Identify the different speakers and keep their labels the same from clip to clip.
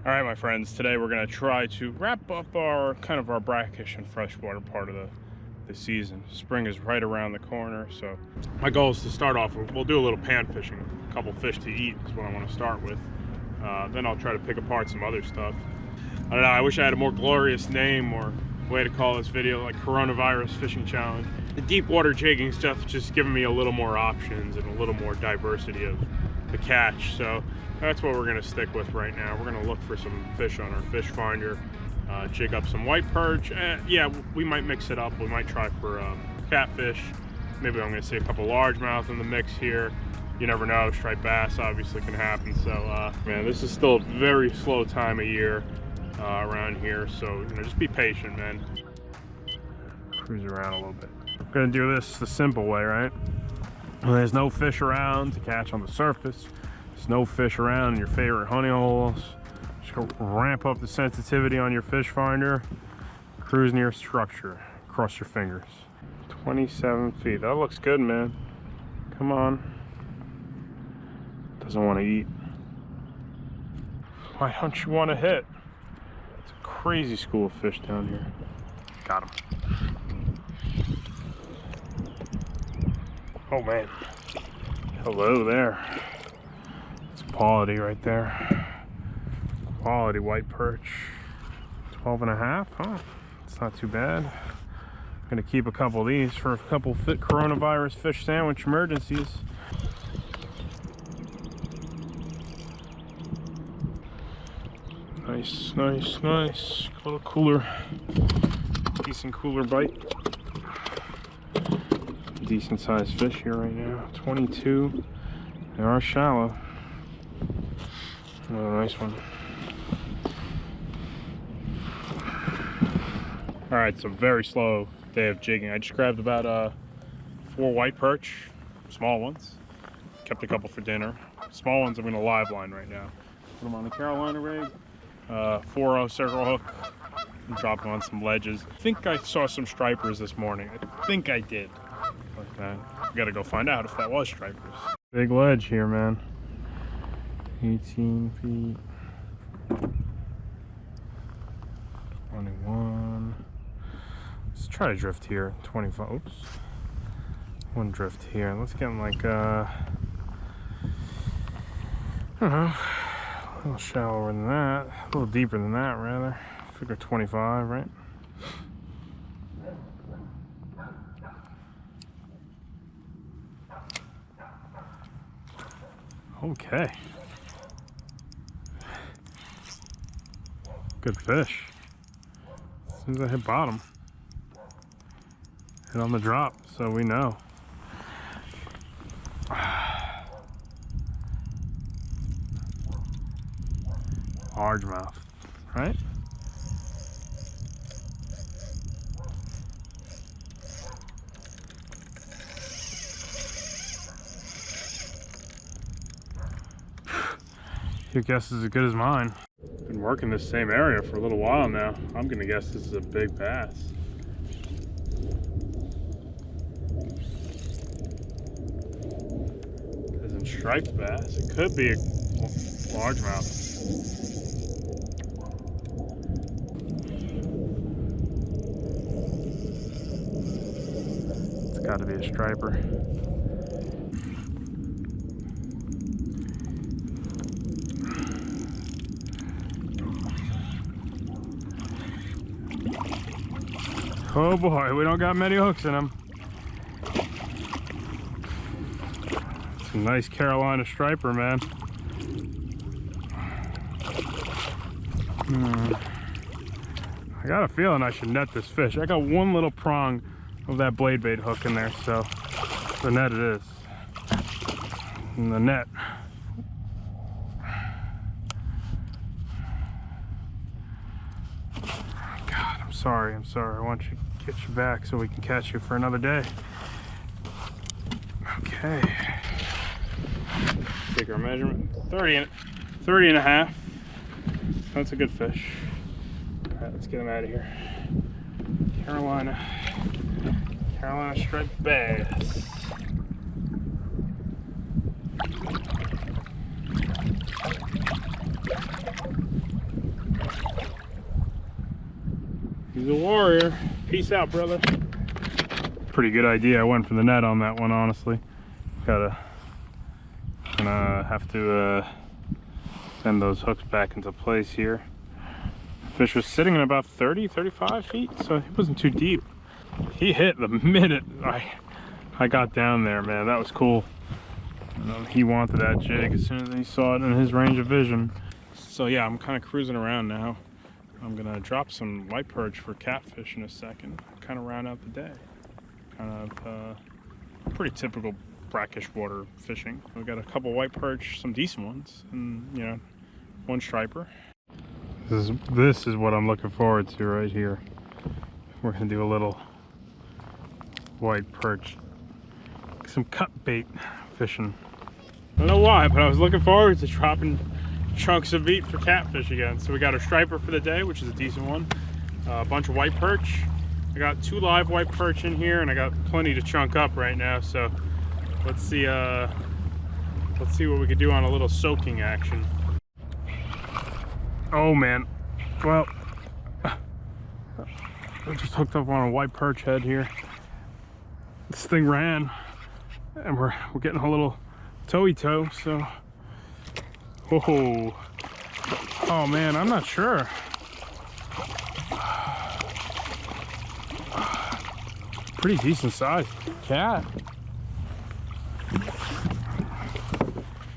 Speaker 1: All right, my friends, today we're gonna try to wrap up our brackish and freshwater part of the season. Spring is right around the corner, so my goal is to start off, we'll do a little pan fishing. A couple fish to eat is what I want to start with. Then I'll try to pick apart some other stuff. I don't know, I wish I had a more glorious name or way to call this video, like Coronavirus Fishing Challenge. The deep water jigging stuff just giving me a little more options and a little more diversity of the catch. So that's what we're gonna stick with right now. We're gonna look for some fish on our fish finder, jig up some white perch. Yeah, we might mix it up. We might try for catfish. Maybe I'm gonna see a couple largemouth in the mix here. You never know, striped bass obviously can happen. So man, this is still a very slow time of year around here. So just be patient, man. Cruise around a little bit. We're gonna do this the simple way, right? When there's no fish around to catch on the surface, there's no fish around in your favorite honey holes, just go ramp up the sensitivity on your fish finder, cruise near structure, cross your fingers. 27 feet, that looks good, man. Come on. Doesn't want to eat. Why don't you want to hit? It's a crazy school of fish down here. Got him. Oh man, hello there. It's quality right there. Quality white perch. 12 and a half, huh? It's not too bad. I'm gonna keep a couple of these for a couple coronavirus fish sandwich emergencies. Nice, nice, nice. A little cooler, decent cooler bite. Decent sized fish here right now. 22. They are shallow. Another nice one. All right, so very slow day of jigging. I just grabbed about 4 white perch, small ones. Kept a couple for dinner. Small ones I'm gonna live line right now. Put them on the Carolina rig. 4-0 circle hook. Drop them on some ledges. I think I saw some stripers this morning. I think I did. Man, we gotta go find out if that was stripers. Big ledge here, man. 18 feet. 21. Let's try to drift here. 25. Oops. One drift here. Let's get in like I don't know, a little shallower than that. A little deeper than that, rather. Figure 25, right? Okay. Good fish. As soon as I hit bottom, hit on the drop, so we know. Largemouth, right? Your guess is as good as mine. Been working this same area for a little while now. I'm gonna guess this is a big bass. Isn't striped bass. It could be a largemouth. It's gotta be a striper. Oh boy, we don't got many hooks in them. It's a nice Carolina striper, man. I got a feeling I should net this fish. I got one little prong of that blade bait hook in there, so the net it is. And the net. God, I'm sorry. I want you to get you back so we can catch you for another day. Okay. Take our measurement. 30 and a half. That's a good fish. All right, let's get him out of here. Carolina striped bass. He's a warrior. Peace out, brother. Pretty good idea. I went for the net on that one, honestly. Gonna have to send those hooks back into place here. Fish was sitting in about 30-35 feet, so he wasn't too deep. He hit the minute I got down there, man. That was cool. He wanted that jig as soon as he saw it in his range of vision. So yeah, I'm kind of cruising around now. I'm gonna drop some white perch for catfish in a second. Kind of round out the day. Kind of pretty typical brackish water fishing. We got a couple white perch, some decent ones, and you know, one striper. This is what I'm looking forward to right here. We're gonna do a little white perch, some cut bait fishing. I don't know why, but I was looking forward to dropping chunks of meat for catfish again. So we got a striper for the day, which is a decent one. A bunch of white perch. I got 2 live white perch in here, and I got plenty to chunk up right now. So let's see what we could do on a little soaking action. Oh man, well, I just hooked up on a white perch head here. This thing ran, and we're getting a little toey toe. So, oh man, I'm not sure. Pretty decent sized cat.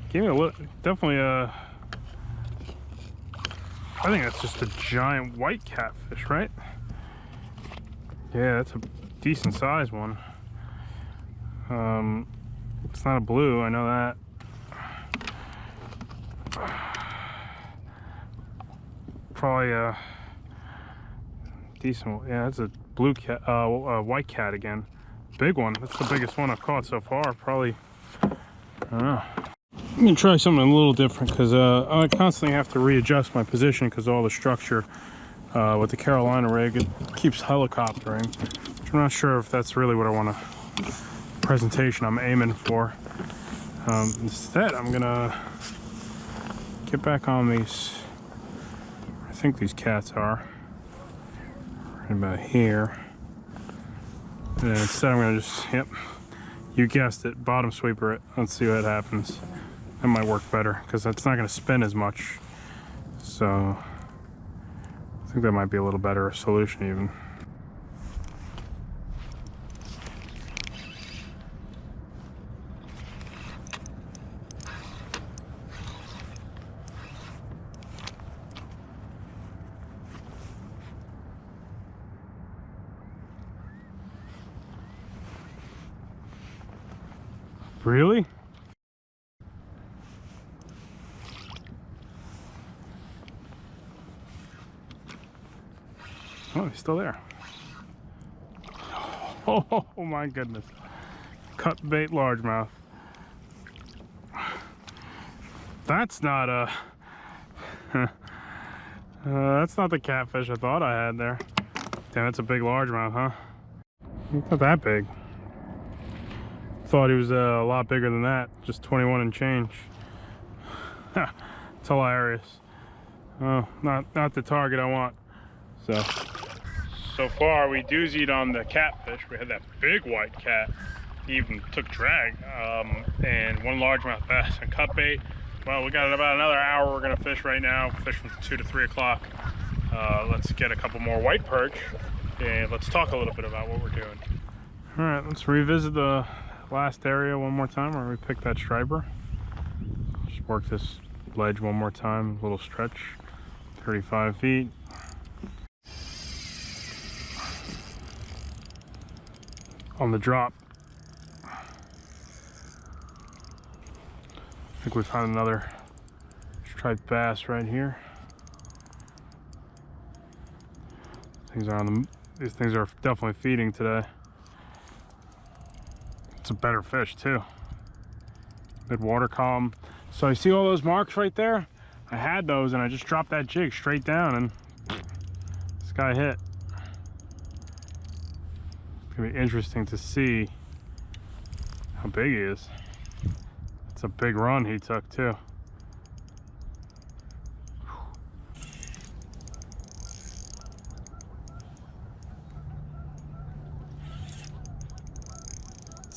Speaker 1: Give me a look. Definitely a. I think that's just a giant white catfish, right? Yeah, that's a decent sized one. It's not a blue, I know that. Probably a decent one. Yeah, that's a blue cat, white cat again. Big one. That's the biggest one I've caught so far. Probably, I don't know. I'm gonna try something a little different because I constantly have to readjust my position because all the structure with the Carolina rig, it keeps helicoptering. Which I'm not sure if that's really what I want to presentation I'm aiming for. Instead, I'm gonna get back on these. I think these cats are right about here. And instead, I'm gonna just, yep, you guessed it, bottom sweeper it. Let's see what happens. That might work better because it's not gonna spin as much. So I think that might be a little better solution even. Really? Oh, he's still there. Oh my goodness. Cut bait largemouth. That's not a... that's not the catfish I thought I had there. Damn, that's a big largemouth, huh? It's not that big. Thought he was a lot bigger than that. Just 21 and change. It's hilarious. Oh, not the target I want. So far we doozied on the catfish. We had that big white cat. He even took drag. And one largemouth bass and cut bait. Well, we got about another hour we're gonna fish right now. Fish from 2 to 3 o'clock. Let's get a couple more white perch and let's talk a little bit about what we're doing. All right, let's revisit the last area one more time where we picked that striper. Just work this ledge one more time, a little stretch, 35 feet. On the drop, I think we found another striped bass right here. These things are definitely feeding today. It's a better fish too. Good water column. So you see all those marks right there? I had those and I just dropped that jig straight down and this guy hit. It's gonna be interesting to see how big he is. It's a big run he took too.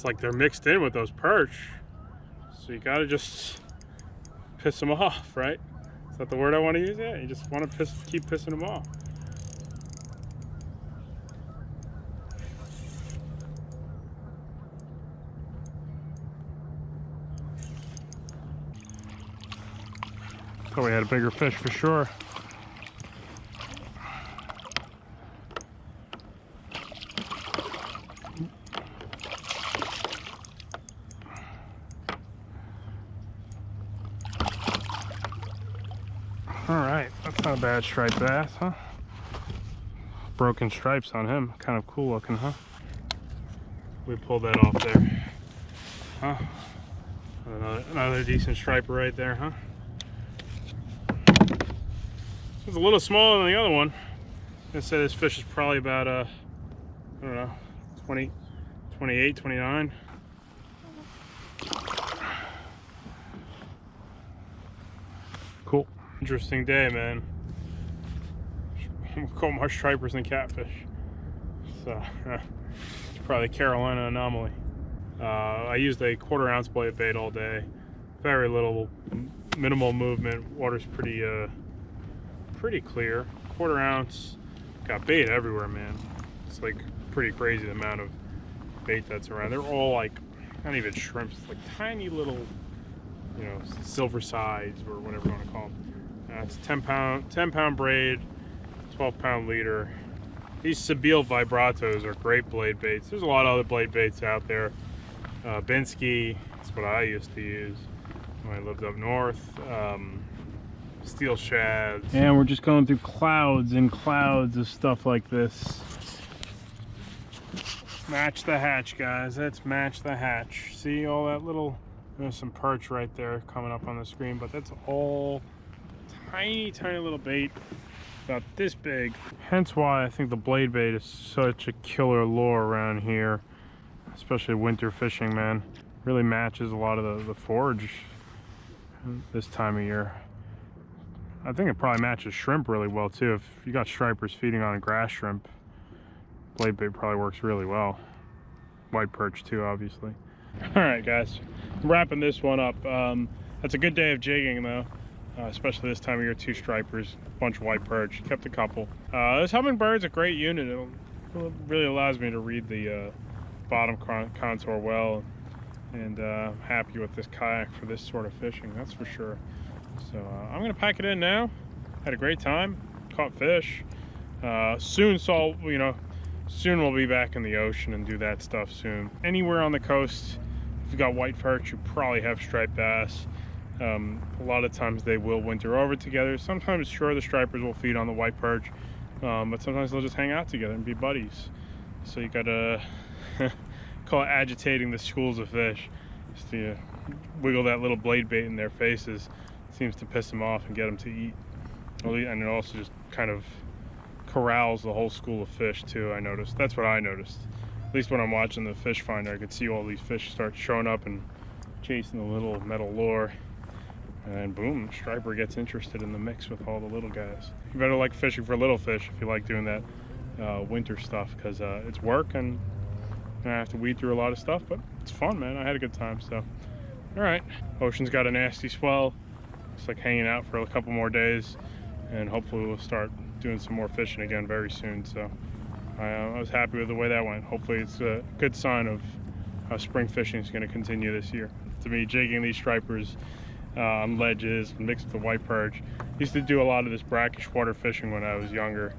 Speaker 1: it's like they're mixed in with those perch. So you gotta just piss them off, right? Is that the word I want to use? Yeah, you just want to keep pissing them off. Thought we had a bigger fish for sure. All right, that's not a bad striped bass, huh? Broken stripes on him, kind of cool looking, huh? We pulled that off there, huh? Another decent striper right there, huh? It's a little smaller than the other one. I'm gonna say this fish is probably about I don't know, 20, 28, 29. Cool. Interesting day, man. We'll call more stripers than catfish. So, it's probably a Carolina anomaly. I used a 1/4 ounce blade bait all day. Very little, minimal movement. Water's pretty clear. 1/4 ounce. Got bait everywhere, man. It's like pretty crazy the amount of bait that's around. They're all like, not even shrimps, like tiny little, you know, silver sides or whatever you want to call them. It's 10 pound braid, 12-pound leader. These Sebile vibratos are great blade baits. There's a lot of other blade baits out there. Binsky, that's what I used to use when I lived up north. Steel shads. And we're just going through clouds and clouds of stuff like this. Match the hatch, guys. Let's match the hatch. See all that little, there's some perch right there coming up on the screen, but that's all tiny little bait, about this big. Hence why I think the blade bait is such a killer lure around here, especially winter fishing, man. Really matches a lot of the forage this time of year. I think it probably matches shrimp really well too. If you got stripers feeding on a grass shrimp, blade bait probably works really well. White perch too, obviously. All right, guys, I'm wrapping this one up. That's a good day of jigging though. Especially this time of year, 2 stripers, bunch of white perch, kept a couple. This hummingbird's a great unit. It really allows me to read the bottom contour well, and I'm happy with this kayak for this sort of fishing, that's for sure. So I'm gonna pack it in now. Had a great time, caught fish. Soon we'll be back in the ocean and do that stuff soon. Anywhere on the coast, if you've got white perch, you probably have striped bass. A lot of times they will winter over together. Sometimes, sure, the stripers will feed on the white perch, but sometimes they'll just hang out together and be buddies. So you gotta call it agitating the schools of fish. Just to wiggle that little blade bait in their faces. Seems to piss them off and get them to eat. And it also just kind of corrals the whole school of fish too, I noticed. That's what I noticed. At least when I'm watching the fish finder, I could see all these fish start showing up and chasing the little metal lure. And boom, striper gets interested in the mix with all the little guys. You better like fishing for little fish if you like doing that winter stuff, because it's work and I have to weed through a lot of stuff, but it's fun, man. I had a good time. So all right, ocean's got a nasty swell. It's like hanging out for a couple more days, and hopefully we'll start doing some more fishing again very soon. So I was happy with the way that went. Hopefully it's a good sign of how spring fishing is going to continue this year. To me, jigging these stripers on ledges mixed with the white perch. Used to do a lot of this brackish water fishing when I was younger.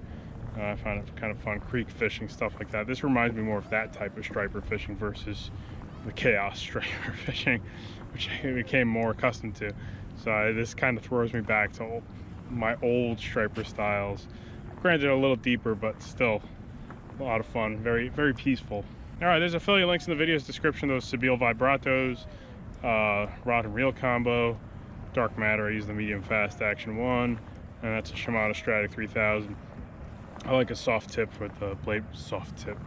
Speaker 1: I found it kind of fun, creek fishing, stuff like that. This reminds me more of that type of striper fishing versus the chaos striper fishing, which I became more accustomed to. So this kind of throws me back to my old striper styles. Granted, a little deeper, but still a lot of fun. Very, very peaceful. All right, there's affiliate links in the video's description. Those Sebile vibratos, rod and reel combo, dark matter. I use the medium fast action 1, and that's a Shimano Stratic 3000. I like a soft tip with the blade,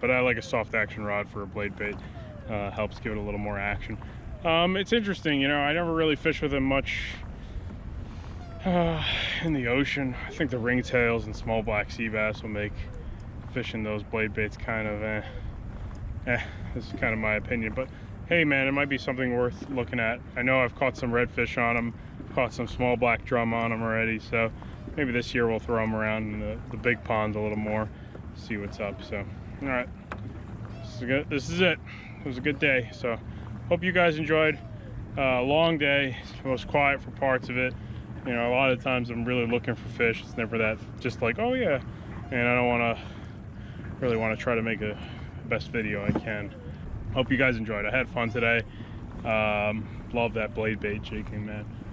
Speaker 1: but I like a soft action rod for a blade bait. Helps give it a little more action. It's interesting, you know, I never really fish with them much in the ocean. I think the ringtails and small black sea bass will make fishing those blade baits kind of this is kind of my opinion, but hey man, it might be something worth looking at. I know I've caught some redfish on them, caught some small black drum on them already, so maybe this year we'll throw them around in the big ponds a little more, see what's up. So, all right, this is it. It was a good day, so hope you guys enjoyed. Long day, it was quiet for parts of it. You know, a lot of times I'm really looking for fish. It's never that just like, oh yeah, and I don't really want to try to make a best video I can. Hope you guys enjoyed. I had fun today. Love that blade bait jigging, man.